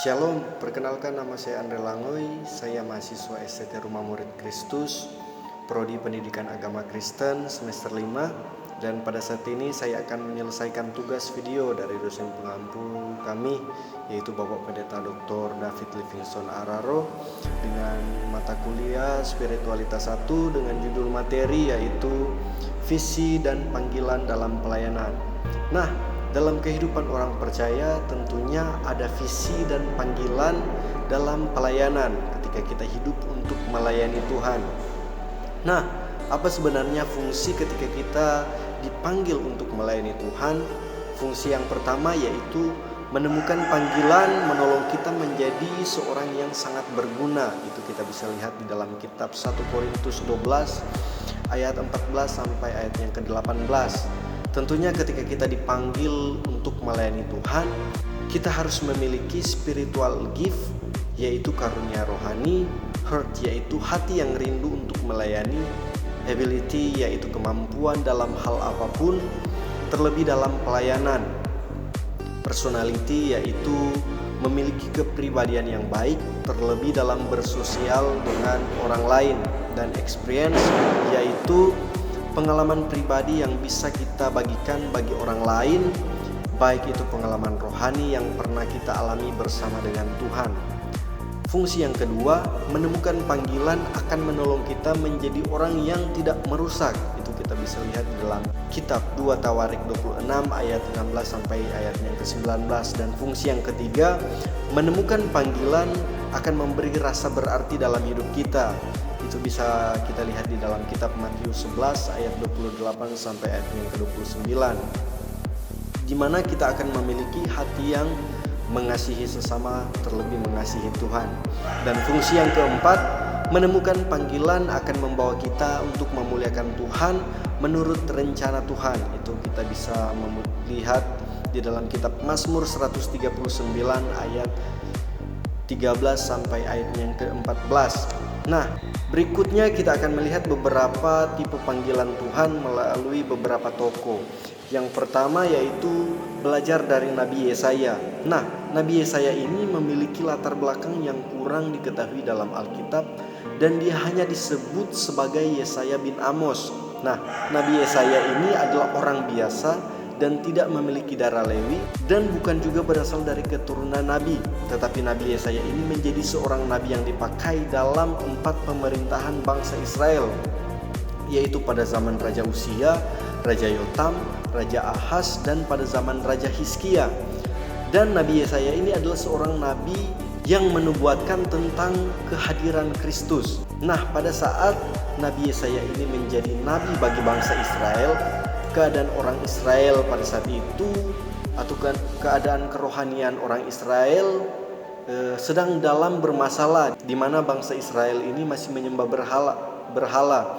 Shalom, perkenalkan nama saya Andre Langoy, saya mahasiswa STT Rumah Murid Kristus, Prodi Pendidikan Agama Kristen semester 5. Dan pada saat ini saya akan menyelesaikan tugas video dari dosen pengampu kami, yaitu Bapak Pendeta Dr. David Livingstone Araro, dengan mata kuliah Spiritualitas 1 dengan judul materi yaitu Visi dan Panggilan dalam Pelayanan. Nah, dalam kehidupan orang percaya tentunya ada visi dan panggilan dalam pelayanan ketika kita hidup untuk melayani Tuhan. Nah, apa sebenarnya fungsi ketika kita dipanggil untuk melayani Tuhan? Fungsi yang pertama yaitu menemukan panggilan menolong kita menjadi seorang yang sangat berguna. Itu kita bisa lihat di dalam kitab 1 Korintus 12 ayat 14 sampai ayat yang ke-18. Tentunya ketika kita dipanggil untuk melayani Tuhan, kita harus memiliki spiritual gift, yaitu karunia rohani, heart, yaitu hati yang rindu untuk melayani, ability, yaitu kemampuan dalam hal apapun, terlebih dalam pelayanan, personality, yaitu memiliki kepribadian yang baik, terlebih dalam bersosial dengan orang lain, dan experience, yaitu pengalaman pribadi yang bisa kita bagikan bagi orang lain, baik itu pengalaman rohani yang pernah kita alami bersama dengan Tuhan. Fungsi yang kedua, menemukan panggilan akan menolong kita menjadi orang yang tidak merusak. Itu kita bisa lihat di dalam kitab 2 Tawarik 26 ayat 16 sampai ayat yang ke-19. Dan fungsi yang ketiga, menemukan panggilan akan memberi rasa berarti dalam hidup kita. Itu bisa kita lihat di dalam kitab Matius 11 ayat 28 sampai ayat yang ke-29, di mana kita akan memiliki hati yang mengasihi sesama, terlebih mengasihi Tuhan. Dan fungsi yang keempat, menemukan panggilan akan membawa kita untuk memuliakan Tuhan menurut rencana Tuhan. Itu kita bisa melihat di dalam kitab Mazmur 139 ayat 13 sampai ayat yang ke-14. Nah, berikutnya kita akan melihat beberapa tipe panggilan Tuhan melalui beberapa tokoh. Yang pertama yaitu belajar dari Nabi Yesaya. Nah, Nabi Yesaya ini memiliki latar belakang yang kurang diketahui dalam Alkitab, dan dia hanya disebut sebagai Yesaya bin Amos. Nah, Nabi Yesaya ini adalah orang biasa dan tidak memiliki darah Lewi, dan bukan juga berasal dari keturunan Nabi. Tetapi Nabi Yesaya ini menjadi seorang Nabi yang dipakai dalam 4 pemerintahan bangsa Israel, yaitu pada zaman Raja Uzia, Raja Yotam, Raja Ahaz, dan pada zaman Raja Hizkia. Dan Nabi Yesaya ini adalah seorang Nabi yang menubuatkan tentang kehadiran Kristus. Nah, pada saat Nabi Yesaya ini menjadi Nabi bagi bangsa Israel, keadaan orang Israel pada saat itu atau keadaan kerohanian orang Israel sedang dalam bermasalah, di mana bangsa Israel ini masih menyembah berhala.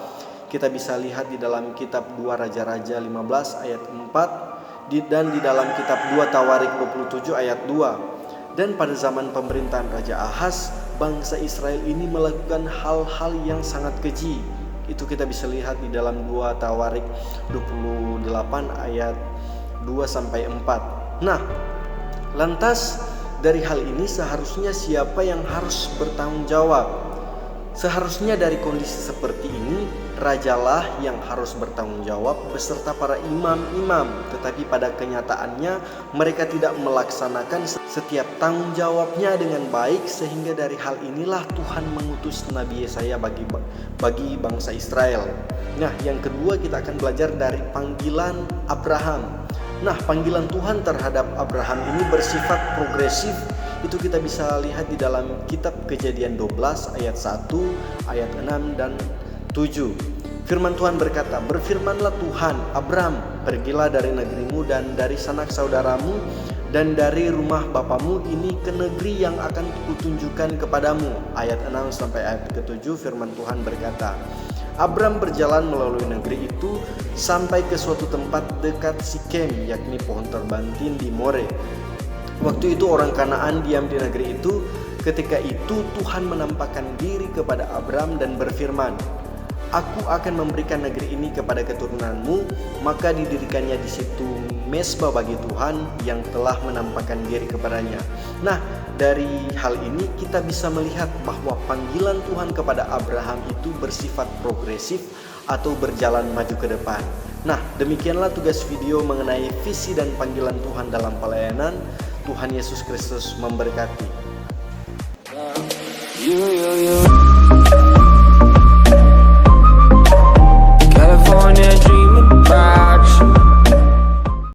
Kita bisa lihat di dalam kitab 2 Raja-Raja 15 ayat 4 dan di dalam kitab 2 Tawarik 27 ayat 2. Dan pada zaman pemerintahan Raja Ahaz, bangsa Israel ini melakukan hal-hal yang sangat keji. Itu kita bisa lihat di dalam 2 Tawarik 28 ayat 2 sampai 4. Nah, lantas dari hal ini seharusnya siapa yang harus bertanggung jawab? Seharusnya dari kondisi seperti ini, rajalah yang harus bertanggung jawab beserta para imam-imam. Tetapi pada kenyataannya mereka tidak melaksanakan setiap tanggung jawabnya dengan baik, sehingga dari hal inilah Tuhan mengutus Nabi Yesaya bagi bangsa Israel. Nah, yang kedua kita akan belajar dari panggilan Abraham. Nah, panggilan Tuhan terhadap Abraham ini bersifat progresif. Itu kita bisa lihat di dalam kitab Kejadian 12 ayat 1, ayat 6 dan 7. Firman Tuhan berkata, "Berfirmanlah Tuhan, Abram, pergilah dari negerimu dan dari sanak saudaramu dan dari rumah bapamu ini ke negeri yang akan kutunjukkan kepadamu." Ayat 6 sampai ayat ke-7 firman Tuhan berkata, Abram berjalan melalui negeri itu sampai ke suatu tempat dekat Sikem, yakni pohon terbantin di More. Waktu itu orang Kanaan diam di negeri itu. Ketika itu Tuhan menampakkan diri kepada Abram dan berfirman, "Aku akan memberikan negeri ini kepada keturunanmu." Maka didirikannya di situ mezbah bagi Tuhan yang telah menampakkan diri kepadanya. Nah, dari hal ini kita bisa melihat bahwa panggilan Tuhan kepada Abraham itu bersifat progresif atau berjalan maju ke depan. Nah, demikianlah tugas video mengenai visi dan panggilan Tuhan dalam pelayanan. Tuhan Yesus Kristus memberkati.